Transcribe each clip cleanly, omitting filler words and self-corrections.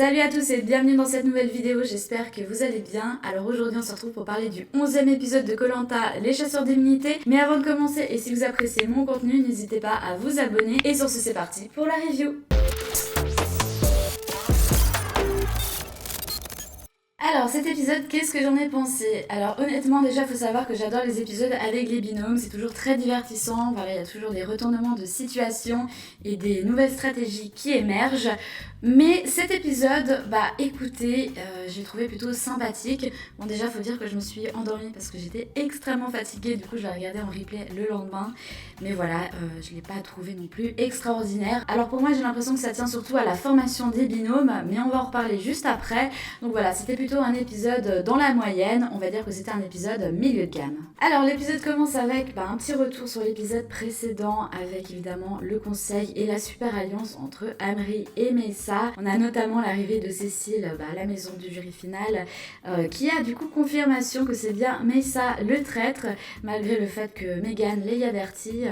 Salut à tous et bienvenue dans cette nouvelle vidéo, j'espère que vous allez bien. Alors aujourd'hui on se retrouve pour parler du 11e épisode de Koh-Lanta, les chasseurs d'immunité. Mais avant de commencer, et si vous appréciez mon contenu, n'hésitez pas à vous abonner. Et sur ce, c'est parti pour la review. Alors cet épisode, qu'est-ce que j'en ai pensé? Alors honnêtement déjà faut savoir que j'adore les épisodes avec les binômes, c'est toujours très divertissant, voilà, il y a toujours des retournements de situation et des nouvelles stratégies qui émergent. Mais cet épisode, écoutez, j'ai trouvé plutôt sympathique. Bon déjà faut dire que je me suis endormie parce que j'étais extrêmement fatiguée, du coup je l'ai regardé en replay le lendemain. Mais voilà, je l'ai pas trouvé non plus extraordinaire. Alors pour moi j'ai l'impression que ça tient surtout à la formation des binômes, mais on va en reparler juste après. Donc voilà, c'était plutôt un épisode dans la moyenne, on va dire que c'était un épisode milieu de gamme. Alors l'épisode commence avec un petit retour sur l'épisode précédent, avec évidemment le conseil et la super alliance entre Amri et Meysa. On a notamment l'arrivée de Cécile à la maison du jury final, qui a du coup confirmation que c'est bien Meysa le traître, malgré le fait que Megan l'ait averti.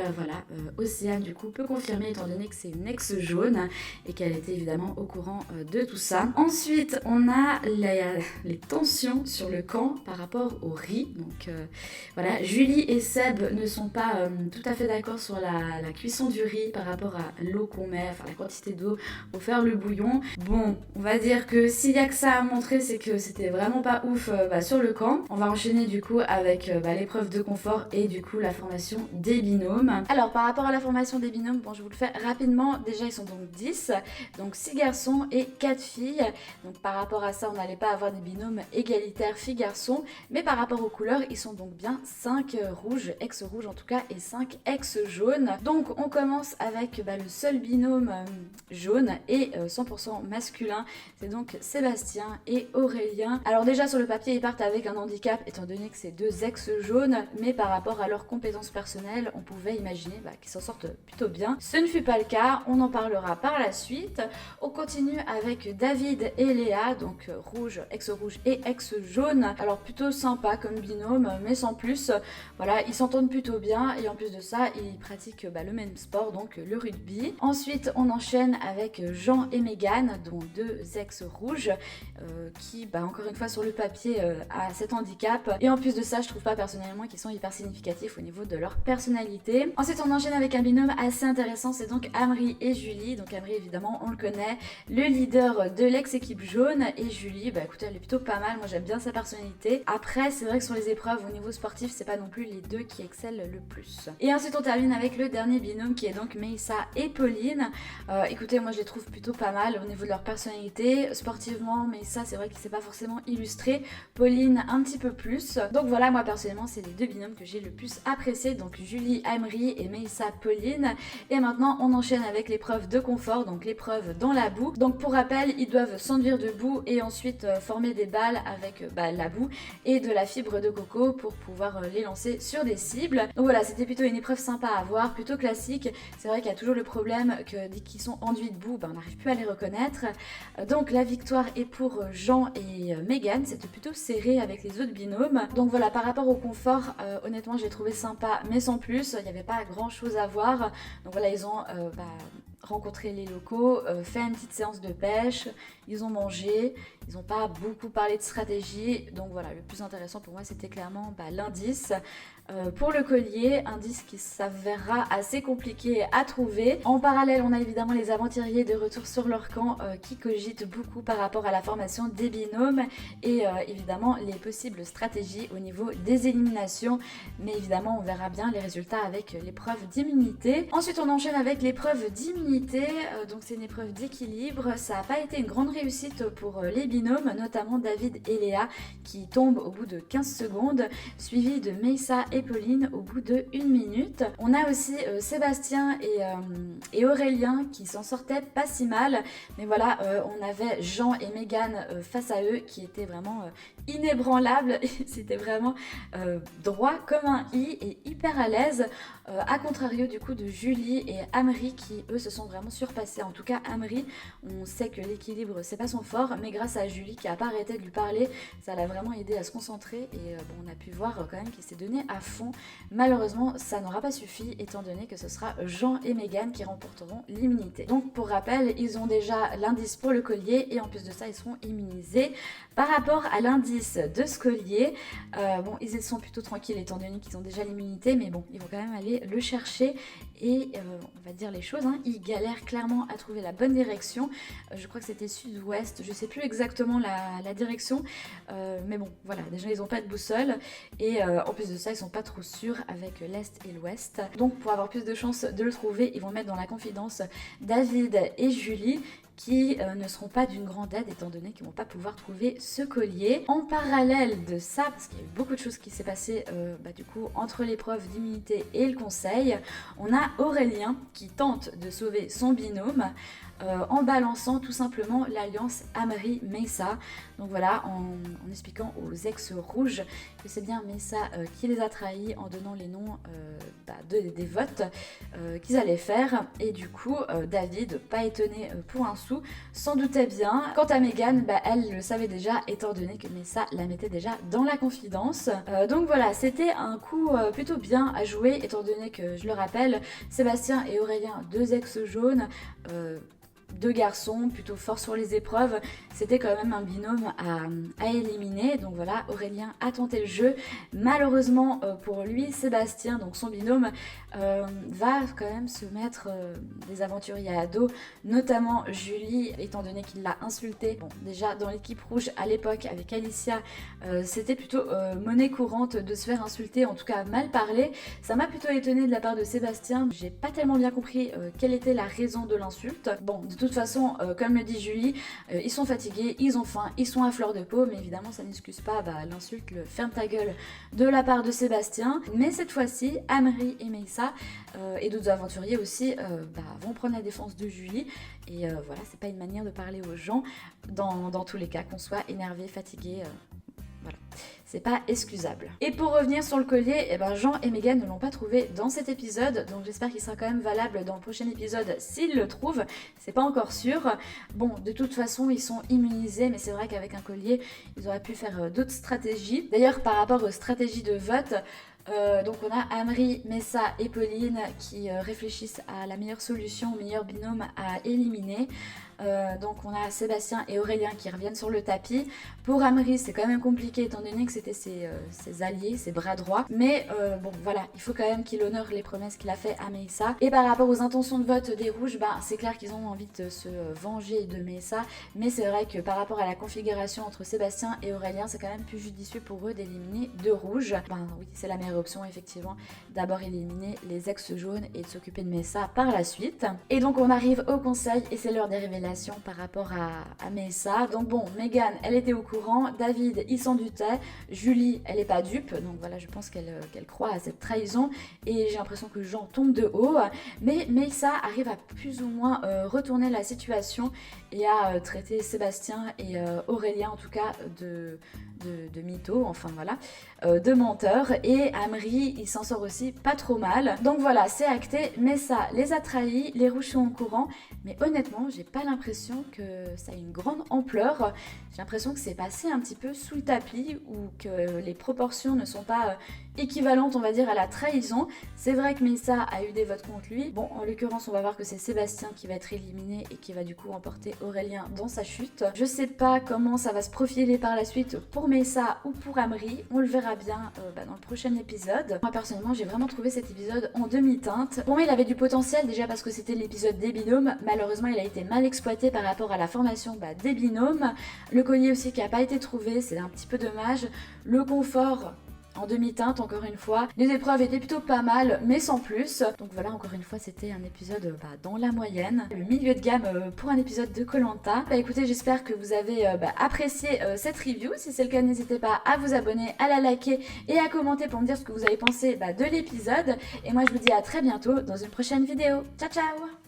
Océane du coup peut confirmer étant donné que c'est une ex jaune et qu'elle était évidemment au courant de tout ça. Ensuite on a les tensions sur le camp par rapport au riz. Donc voilà, Julie et Seb ne sont pas tout à fait d'accord sur la cuisson du riz par rapport à l'eau qu'on met, enfin la quantité d'eau pour faire le bouillon. Bon, on va dire que s'il y a que ça à montrer, c'est que c'était vraiment pas ouf sur le camp. On va enchaîner du coup avec l'épreuve de confort et du coup la formation des binômes. Alors par rapport à la formation des binômes, bon je vous le fais rapidement. Déjà ils sont donc 10, donc 6 garçons et 4 filles. Donc par rapport à ça on n'allait pas avoir des binômes égalitaires filles-garçons, mais par rapport aux couleurs ils sont donc bien 5 rouges, ex-rouges en tout cas, et 5 ex-jaunes. Donc on commence avec le seul binôme jaune et 100% masculin, c'est donc Sébastien et Aurélien. Alors déjà sur le papier ils partent avec un handicap étant donné que c'est deux ex-jaunes, mais par rapport à leurs compétences personnelles on pouvait imaginer qu'ils s'en sortent plutôt bien. Ce ne fut pas le cas, on en parlera par la suite. On continue avec David et Léa, donc rouge, ex-rouge et ex-jaune. Alors plutôt sympa comme binôme, mais sans plus. Voilà, ils s'entendent plutôt bien et en plus de ça ils pratiquent le même sport, donc le rugby. Ensuite on enchaîne avec Jean et Megan, dont deux ex-rouges, qui encore une fois sur le papier a cet handicap. Et en plus de ça je trouve pas personnellement qu'ils sont hyper significatifs au niveau de leur personnalité. Ensuite on enchaîne avec un binôme assez intéressant, c'est donc Amri et Julie. Donc Amri évidemment on le connaît, le leader de l'ex-équipe jaune, et Julie écoutez elle est plutôt pas mal, moi j'aime bien sa personnalité. Après c'est vrai que sur les épreuves au niveau sportif c'est pas non plus les deux qui excellent le plus. Et ensuite on termine avec le dernier binôme qui est donc Meysa et Pauline. Écoutez moi je les trouve plutôt pas mal au niveau de leur personnalité. Sportivement Meysa c'est vrai qu'il s'est pas forcément illustré, Pauline un petit peu plus. Donc voilà, moi personnellement c'est les deux binômes que j'ai le plus apprécié, donc Julie Amri et Meysa Pauline. Et maintenant on enchaîne avec l'épreuve de confort, donc l'épreuve dans la boue. Donc pour rappel ils doivent s'enduire de boue et ensuite former des balles avec la boue et de la fibre de coco pour pouvoir les lancer sur des cibles. Donc voilà, c'était plutôt une épreuve sympa à voir, plutôt classique. C'est vrai qu'il y a toujours le problème que dès qu'ils sont enduits de boue, on n'arrive plus à les reconnaître. Donc la victoire est pour Jean et Megan, c'était plutôt serré avec les autres binômes. Donc voilà, par rapport au confort, honnêtement j'ai trouvé sympa mais sans plus, il n'y avait pas grand chose à voir. Donc voilà, ils ont rencontré les locaux, fait une petite séance de pêche, ils ont mangé, ils n'ont pas beaucoup parlé de stratégie. Donc voilà, le plus intéressant pour moi c'était clairement l'indice. Pour le collier, indice qui s'avérera assez compliqué à trouver. En parallèle, on a évidemment les aventuriers de retour sur leur camp qui cogitent beaucoup par rapport à la formation des binômes et évidemment les possibles stratégies au niveau des éliminations. Mais évidemment, on verra bien les résultats avec l'épreuve d'immunité. Ensuite, on enchaîne avec l'épreuve d'immunité. Donc c'est une épreuve d'équilibre. Ça n'a pas été une grande réussite pour les binômes, notamment David et Léa qui tombent au bout de 15 secondes, suivi de Meysa et Pauline au bout de 1 minute. On a aussi Sébastien et Aurélien qui s'en sortaient pas si mal, mais voilà, on avait Jean et Megan face à eux qui étaient vraiment inébranlables. C'était vraiment droit comme un i et hyper à l'aise, à contrario du coup de Julie et Amri qui eux se sont vraiment surpassés. En tout cas Amri, on sait que l'équilibre c'est pas son fort, mais grâce à Julie qui a pas arrêté de lui parler, ça l'a vraiment aidé à se concentrer et on a pu voir quand même qu'il s'est donné à fond. Malheureusement, ça n'aura pas suffi étant donné que ce sera Jean et Meghan qui remporteront l'immunité. Donc pour rappel, ils ont déjà l'indice pour le collier et en plus de ça, ils seront immunisés. Par rapport à l'indice de ce collier, bon, ils sont plutôt tranquilles étant donné qu'ils ont déjà l'immunité, mais bon, ils vont quand même aller le chercher et on va dire les choses, hein, ils galèrent clairement à trouver la bonne direction. Je crois que c'était sud-ouest, je sais plus exactement la direction, mais bon, voilà, déjà ils n'ont pas de boussole et en plus de ça, ils sont pas trop sûrs avec l'est et l'ouest. Donc pour avoir plus de chances de le trouver, ils vont mettre dans la confidence David et Julie qui ne seront pas d'une grande aide étant donné qu'ils ne vont pas pouvoir trouver ce collier. En parallèle de ça, parce qu'il y a eu beaucoup de choses qui s'est passé du coup entre l'épreuve d'immunité et le conseil, on a Aurélien qui tente de sauver son binôme en balançant tout simplement l'alliance Amri-Meyssa. Donc voilà, en expliquant aux ex-rouges que c'est bien Meyssa qui les a trahis en donnant les noms des votes qu'ils allaient faire. Et du coup, David, pas étonné pour un sou, s'en doutait bien. Quant à Meghan, elle le savait déjà étant donné que Meyssa la mettait déjà dans la confidence. Donc voilà, c'était un coup plutôt bien à jouer étant donné que, je le rappelle, Sébastien et Aurélien, deux ex-jaunes, deux garçons plutôt forts sur les épreuves, c'était quand même un binôme à éliminer. Donc voilà, Aurélien a tenté le jeu. Malheureusement pour lui, Sébastien, donc son binôme, va quand même se mettre des aventuriers à dos, notamment Julie, étant donné qu'il l'a insultée. Bon, déjà dans l'équipe rouge à l'époque avec Alicia, c'était plutôt monnaie courante de se faire insulter, en tout cas mal parler. Ça m'a plutôt étonnée de la part de Sébastien. J'ai pas tellement bien compris quelle était la raison de l'insulte. Bon, de toute façon, comme le dit Julie, ils sont fatigués, ils ont faim, ils sont à fleur de peau, mais évidemment ça n'excuse pas l'insulte, le ferme ta gueule de la part de Sébastien. Mais cette fois-ci, Amri et Meyssa et d'autres aventuriers aussi vont prendre la défense de Julie. Et voilà, c'est pas une manière de parler aux gens dans tous les cas, qu'on soit énervé, fatigué. Voilà, c'est pas excusable. Et pour revenir sur le collier, Jean et Meghan ne l'ont pas trouvé dans cet épisode, donc j'espère qu'il sera quand même valable dans le prochain épisode s'ils le trouvent. C'est pas encore sûr. Bon, de toute façon, ils sont immunisés, mais c'est vrai qu'avec un collier, ils auraient pu faire d'autres stratégies. D'ailleurs, par rapport aux stratégies de vote, donc on a Amri, Meyssa et Pauline qui réfléchissent à la meilleure solution, au meilleur binôme à éliminer. Donc on a Sébastien et Aurélien qui reviennent sur le tapis. Pour Amri, c'est quand même compliqué étant donné que c'était ses alliés, ses bras droits. Mais bon voilà, il faut quand même qu'il honore les promesses qu'il a fait à Meyssa. Et par rapport aux intentions de vote des rouges, c'est clair qu'ils ont envie de se venger de Meyssa. Mais c'est vrai que par rapport à la configuration entre Sébastien et Aurélien, c'est quand même plus judicieux pour eux d'éliminer deux rouges. Oui, c'est la meilleure option effectivement, d'abord éliminer les ex-jaunes et de s'occuper de Meyssa par la suite. Et donc on arrive au conseil et c'est l'heure des révélations par rapport à Meyssa. Donc bon, Meghan, elle était au courant, David, il s'en doutait, Julie, elle est pas dupe, donc voilà, je pense qu'elle croit à cette trahison et j'ai l'impression que Jean tombe de haut, mais Meyssa arrive à plus ou moins retourner la situation et à traiter Sébastien et Aurélien en tout cas de mythos, enfin voilà, de menteurs, et Amri, il s'en sort aussi pas trop mal. Donc voilà, c'est acté, Meyssa les a trahis, les rouges sont au courant, mais honnêtement, j'ai pas l'impression que ça a une grande ampleur. J'ai l'impression que c'est passé un petit peu sous le tapis ou que les proportions ne sont pas équivalente on va dire à la trahison. C'est vrai que Meyssa a eu des votes contre lui. Bon, en l'occurrence on va voir que c'est Sébastien qui va être éliminé et qui va du coup emporter Aurélien dans sa chute. Je sais pas comment ça va se profiler par la suite pour Meyssa ou pour Amri, on le verra bien dans le prochain épisode. Moi personnellement j'ai vraiment trouvé cet épisode en demi-teinte. Pour moi il avait du potentiel déjà parce que c'était l'épisode des binômes. Malheureusement il a été mal exploité par rapport à la formation des binômes. Le collier aussi qui a pas été trouvé, c'est un petit peu dommage. Le confort en demi-teinte encore une fois. Les épreuves étaient plutôt pas mal mais sans plus. Donc voilà, encore une fois c'était un épisode dans la moyenne. Le milieu de gamme pour un épisode de Koh-Lanta. Écoutez, j'espère que vous avez apprécié cette review. Si c'est le cas, n'hésitez pas à vous abonner, à la liker et à commenter pour me dire ce que vous avez pensé de l'épisode. Et moi je vous dis à très bientôt dans une prochaine vidéo. Ciao ciao.